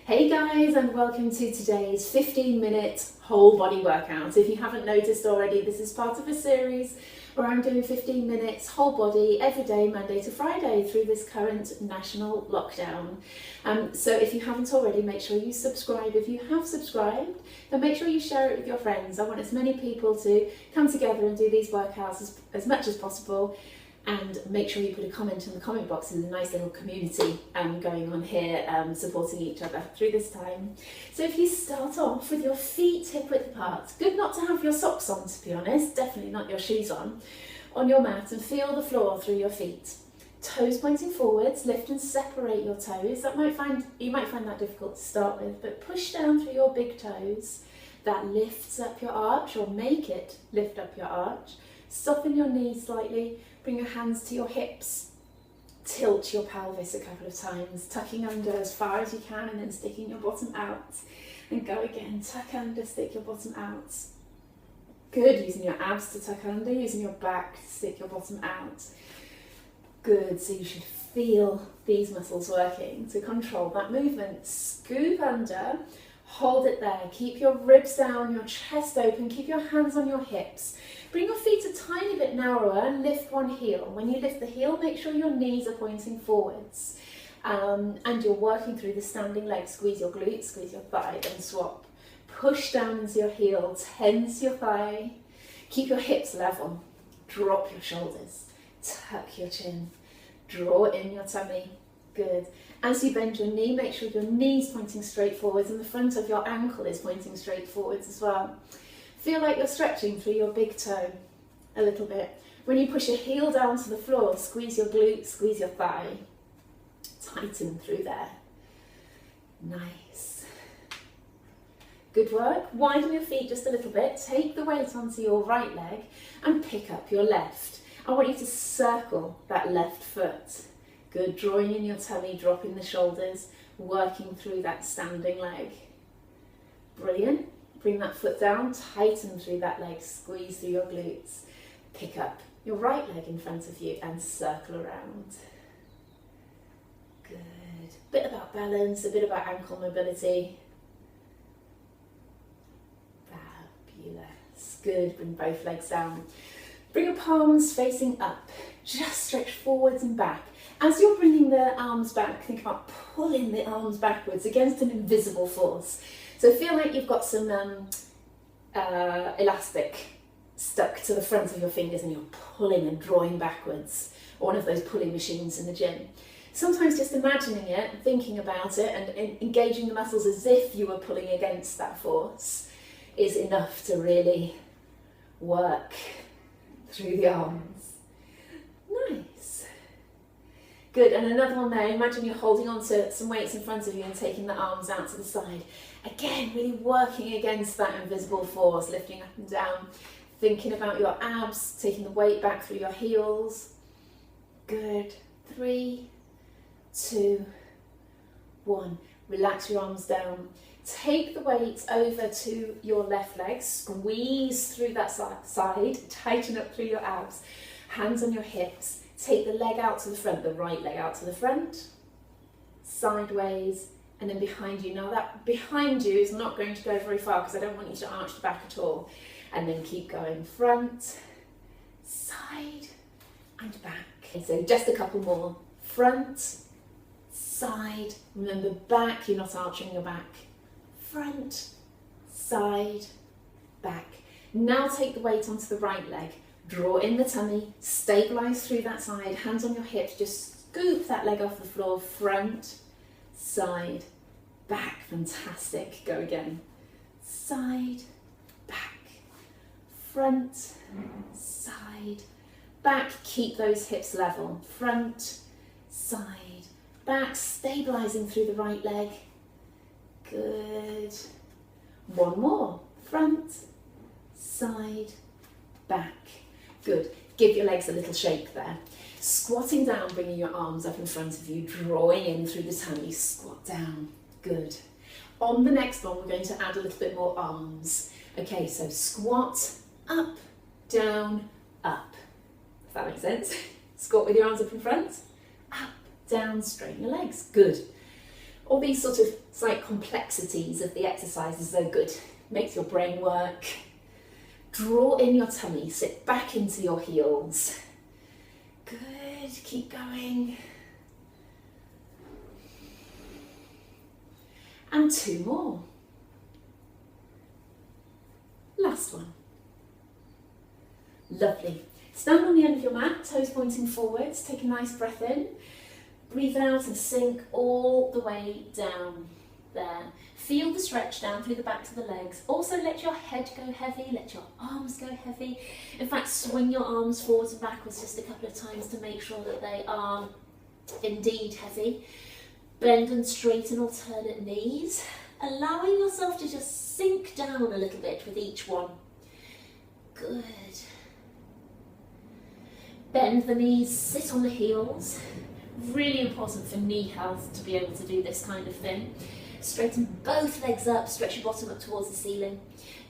Hey guys, and welcome to today's 15-minute whole body workout. If you haven't noticed already, this is part of a series where I'm doing 15 minutes whole body every day, Monday to Friday, through this current national lockdown. So if you haven't already, make sure you subscribe. If you have subscribed, then make sure you share it with your friends. I want as many people to come together and do these workouts as much as possible. And make sure you put a comment in the comment box. There's a nice little community going on here, supporting each other through this time. So if you start off with your feet hip width apart, good not to have your socks on, to be honest, definitely not your shoes on your mat, and feel the floor through your feet. Toes pointing forwards, lift and separate your toes. You might find that difficult to start with, but push down through your big toes. That lifts up your arch, or make it lift up your arch. Soften your knees slightly. Bring your hands to your hips, tilt your pelvis a couple of times, tucking under as far as you can and then sticking your bottom out. And go again, tuck under, stick your bottom out. Good, using your abs to tuck under, using your back to stick your bottom out. Good, so you should feel these muscles working to control that movement. Scoop under, hold it there, keep your ribs down, your chest open, keep your hands on your hips. Bring your feet a tiny bit narrower and lift one heel. When you lift the heel, make sure your knees are pointing forwards. And you're working through the standing leg. Squeeze your glutes, squeeze your thigh, then swap. Push down into your heel, tense your thigh. Keep your hips level. Drop your shoulders, tuck your chin. Draw in your tummy. Good. As you bend your knee, make sure your knee's pointing straight forwards and the front of your ankle is pointing straight forwards as well. Feel like you're stretching through your big toe a little bit. When you push your heel down to the floor, squeeze your glute, squeeze your thigh. Tighten through there. Nice. Good work. Widen your feet just a little bit. Take the weight onto your right leg and pick up your left. I want you to circle that left foot. Good. Drawing in your tummy, dropping the shoulders, working through that standing leg. Brilliant. Bring that foot down, tighten through that leg, squeeze through your glutes. Pick up your right leg in front of you and circle around. Good. Bit about balance, a bit about ankle mobility. Fabulous. Good. Bring both legs down. Bring your palms facing up. Just stretch forwards and back. As you're bringing the arms back, think about pulling the arms backwards against an invisible force. So feel like you've got some elastic stuck to the front of your fingers and you're pulling and drawing backwards, or one of those pulling machines in the gym. Sometimes just imagining it, thinking about it and engaging the muscles as if you were pulling against that force is enough to really work through the arms. Nice. Good, and another one there. Imagine you're holding on to some weights in front of you and taking the arms out to the side. Again, really working against that invisible force, lifting up and down, thinking about your abs, taking the weight back through your heels. Good. 3, 2, 1. Relax your arms down. Take the weight over to your left leg, squeeze through that side, tighten up through your abs, hands on your hips. Take the leg out to the front, the right leg out to the front, sideways, and then behind you. Now that behind you is not going to go very far because I don't want you to arch the back at all. And then keep going, front, side, and back. Okay, so just a couple more. Front, side, remember back, you're not arching your back. Front, side, back. Now take the weight onto the right leg. Draw in the tummy, stabilise through that side, hands on your hips, just scoop that leg off the floor, front, side, back. Fantastic. Go again. Side, back, front, side, back. Keep those hips level. Front, side, back, stabilising through the right leg. Good. One more. Front, side, back. Good. Give your legs a little shake there. Squatting down, bringing your arms up in front of you, drawing in through the tummy, squat down. Good. On the next one, we're going to add a little bit more arms. Okay, so squat, up, down, up. If that makes sense. Squat with your arms up in front, up, down, straighten your legs. Good. All these sort of slight complexities of the exercises are good. Makes your brain work. Draw in your tummy, sit back into your heels. Good, keep going. And 2 more. Last one. Lovely. Stand on the end of your mat, toes pointing forwards. Take a nice breath in. Breathe out and sink all the way down. There. Feel the stretch down through the backs of the legs. Also let your head go heavy, let your arms go heavy. In fact, swing your arms forwards and backwards just a couple of times to make sure that they are indeed heavy. Bend and straighten alternate knees, allowing yourself to just sink down a little bit with each one. Good. Bend the knees, sit on the heels. Really important for knee health to be able to do this kind of thing. Straighten both legs up, stretch your bottom up towards the ceiling.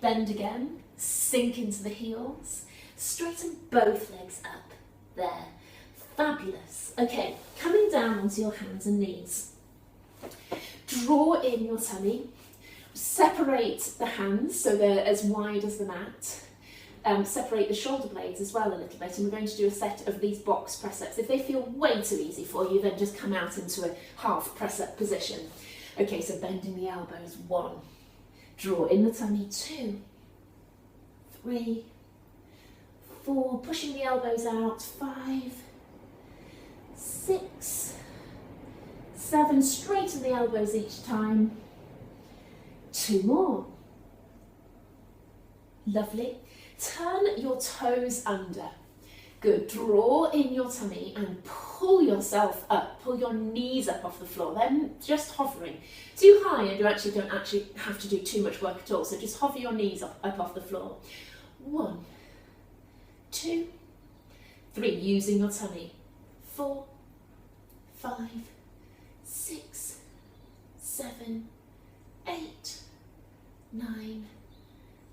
Bend again, sink into the heels. Straighten both legs up. There. Fabulous. Okay, coming down onto your hands and knees. Draw in your tummy. Separate the hands so they're as wide as the mat. Separate the shoulder blades as well a little bit, and we're going to do a set of these box press-ups. If they feel way too easy for you, then just come out into a half press-up position. Okay, so bending the elbows, 1. Draw in the tummy, 2, 3, 4. Pushing the elbows out, 5, 6, 7. Straighten the elbows each time. 2 more. Lovely. Turn your toes under. Good. Draw in your tummy and pull yourself up. Pull your knees up off the floor. Then just hovering. Too high and you don't actually have to do too much work at all. So just hover your knees up off the floor. 1, 2, 3. Using your tummy. 4, 5, 6, 7, 8, 9,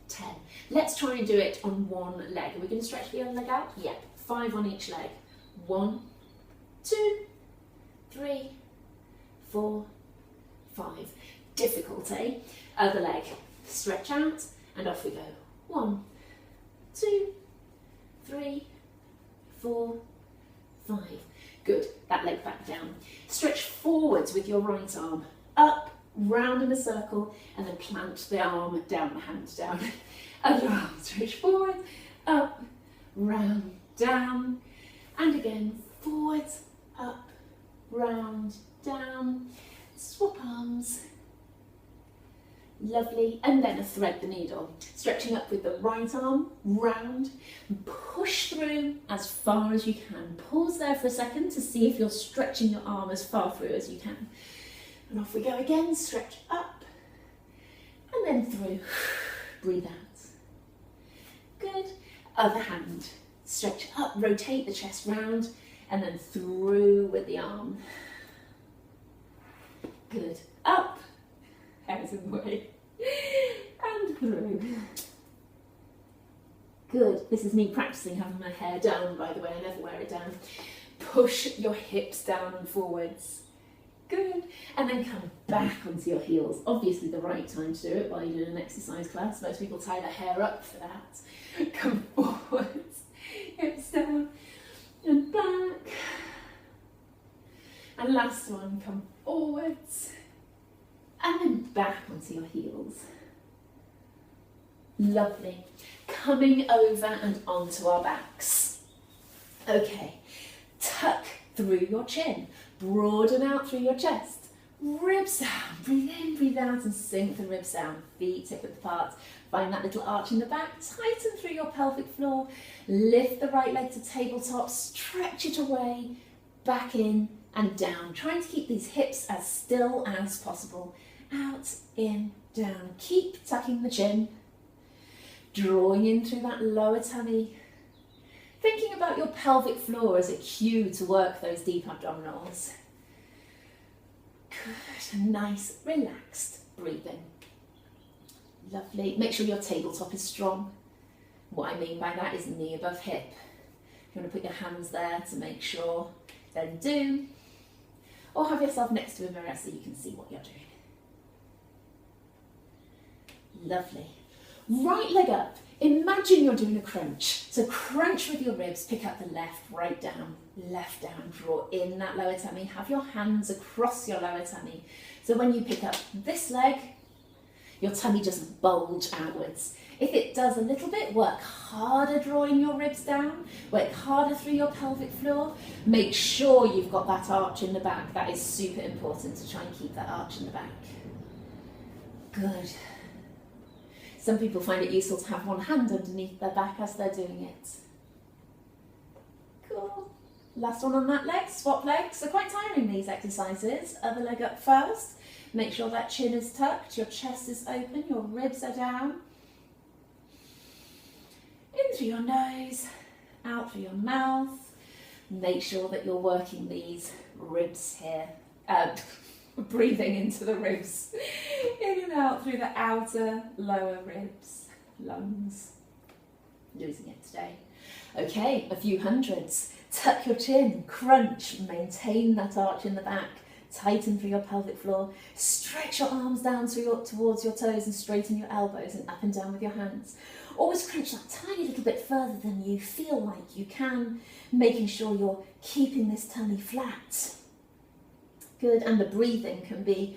10. Let's try and do it on one leg. Are we going to stretch the other leg out? Yep. 5 on each leg. 1, 2, 3, 4, 5. Difficult, eh? Other leg. Stretch out and off we go. 1, 2, 3, 4, 5. Good. That leg back down. Stretch forwards with your right arm. Up, round in a circle, and then plant the arm down, the hand down. Other arm, stretch forward, up, round, down, and again, forwards, up, round, down. Swap arms. Lovely. And then a thread the needle. Stretching up with the right arm, round, push through as far as you can. Pause there for a second to see if you're stretching your arm as far through as you can. And off we go again, stretch up, and then through. Breathe out. Good. Other hand. Stretch up, rotate the chest round, and then through with the arm. Good. Up. Hair's in the way. And through. Good. This is me practicing having my hair down, by the way. I never wear it down. Push your hips down and forwards. Good. And then come back onto your heels. Obviously the right time to do it while you're doing an exercise class. Most people tie their hair up for that. Come forwards, hips down and back. And last one, come forwards and then back onto your heels. Lovely. Coming over and onto our backs. Okay, tuck through your chin. Broaden out through your chest. Ribs down. Breathe in, breathe out, and sink the ribs down. Feet hip width apart. Find that little arch in the back. Tighten through your pelvic floor. Lift the right leg to tabletop. Stretch it away. Back in and down. Trying to keep these hips as still as possible. Out, in, down. Keep tucking the chin. Drawing in through that lower tummy. Thinking about your pelvic floor as a cue to work those deep abdominals. Good, nice, relaxed breathing. Lovely. Make sure your tabletop is strong. What I mean by that is knee above hip. If you want to put your hands there to make sure, then do. or have yourself next to a mirror so you can see what you're doing. Lovely. Right leg up. Imagine you're doing a crunch. So crunch with your ribs, pick up the left, right down, left down, draw in that lower tummy. Have your hands across your lower tummy. So when you pick up this leg, your tummy doesn't bulge outwards. If it does a little bit, work harder drawing your ribs down, work harder through your pelvic floor. Make sure you've got that arch in the back. That is super important to try and keep that arch in the back. Good. Some people find it useful to have one hand underneath their back as they're doing it. Cool. Last one on that leg, swap legs. They're quite tiring, these exercises. Other leg up first. Make sure that chin is tucked, your chest is open, your ribs are down. In through your nose, out through your mouth. Make sure that you're working these ribs here. Breathing into the ribs. In and out through the outer lower ribs, lungs. Losing it today. Okay, a few hundreds. Tuck your chin, crunch, maintain that arch in the back. Tighten through your pelvic floor. Stretch your arms down towards your toes and straighten your elbows and up and down with your hands. Always crunch that tiny little bit further than you feel like you can, making sure you're keeping this tummy flat. Good, and the breathing can be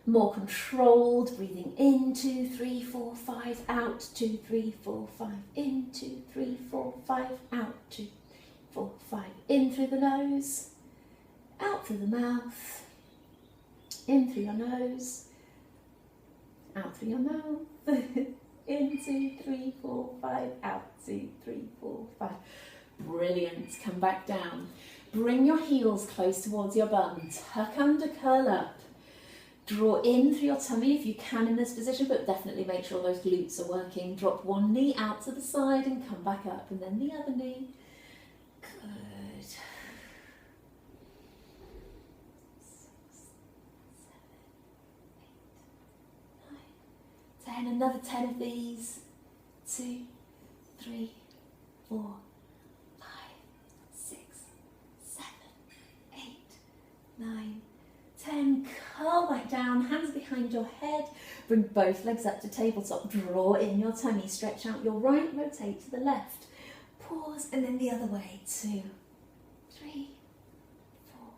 more controlled. Breathing in, 2, 3, 4, 5, out, 2, 3, 4, 5, in, 2, 3, 4, 5, out, 2, 3, 4, 5, in through the nose, out through the mouth, in through your nose, out through your mouth, in, 2, 3, 4, 5, out, 2, 3, 4, 5. Brilliant, come back down. Bring your heels close towards your bum, tuck under, curl up. Draw in through your tummy if you can in this position, but definitely make sure those glutes are working. Drop one knee out to the side and come back up, and then the other knee. Good. 6, 7, 8, 9, 10. Another 10 of these. 2, 3, 4, 5, 6, 7, 8, 9, 10. Curl back down, hands behind your head. Bring both legs up to tabletop. Draw in your tummy. Stretch out your right, rotate to the left. Pause, and then the other way. 2, 3, 4.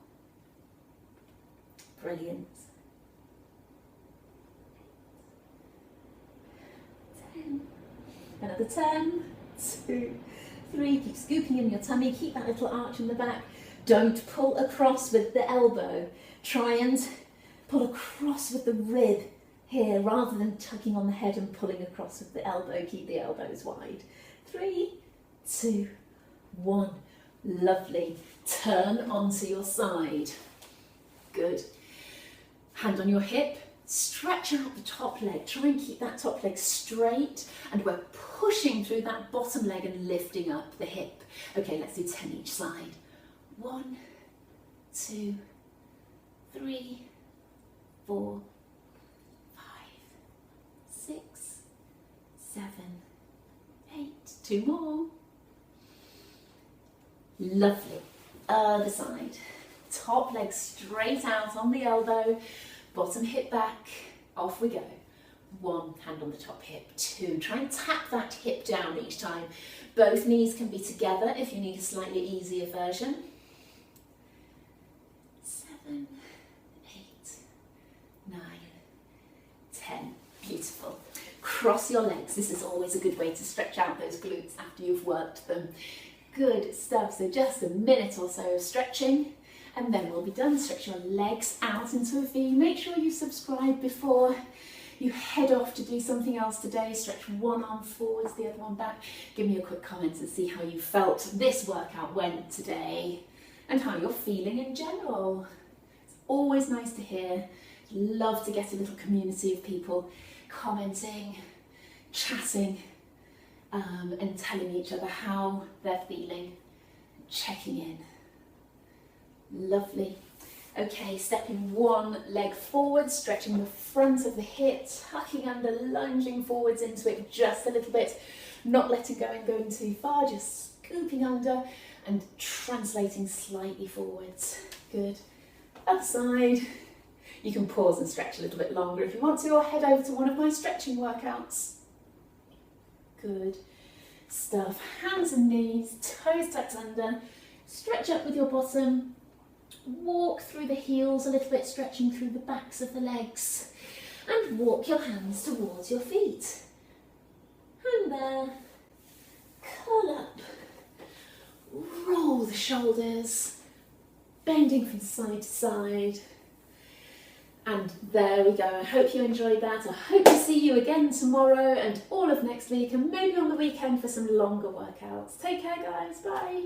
Brilliant. 10. Another 10. 2, 3. Keep scooping in your tummy. Keep that little arch in the back. Don't pull across with the elbow. Try and pull across with the rib here rather than tucking on the head and pulling across with the elbow. Keep the elbows wide. 3, 2, 1. Lovely. Turn onto your side. Good. Hand on your hip. Stretch out the top leg. Try and keep that top leg straight, and we're pushing through that bottom leg and lifting up the hip. Okay, let's do 10 each side. 1, 2, 3, 4, 5, 6, 7, 8. 2 more. Lovely. Other side. Top leg straight out on the elbow. Bottom hip back. Off we go. 1, hand on the top hip. 2, try and tap that hip down each time. Both knees can be together if you need a slightly easier version. 7, 8, 9, 10. Beautiful. Cross your legs. This is always a good way to stretch out those glutes after you've worked them. Good stuff. So just a minute or so of stretching, and then we'll be done. Stretch your legs out into a V. Make sure you subscribe before you head off to do something else today. Stretch one arm forwards, the other one back. Give me a quick comment and see how you felt this workout went today and how you're feeling in general. It's always nice to hear. Love to get a little community of people commenting, chatting, and telling each other how they're feeling, checking in. Lovely. Okay, stepping one leg forward, stretching the front of the hip, tucking under, lunging forwards into it just a little bit, not letting go and going too far, just scooping under and translating slightly forwards. Good. Other other side. You can pause and stretch a little bit longer if you want to, or head over to one of my stretching workouts. Good stuff. Hands and knees, toes tucked under. Stretch up with your bottom. Walk through the heels a little bit, stretching through the backs of the legs. And walk your hands towards your feet. And there. Curl up. Roll the shoulders. Bending from side to side. And there we go. I hope you enjoyed that. I hope to see you again tomorrow and all of next week, and maybe on the weekend for some longer workouts. Take care, guys. Bye.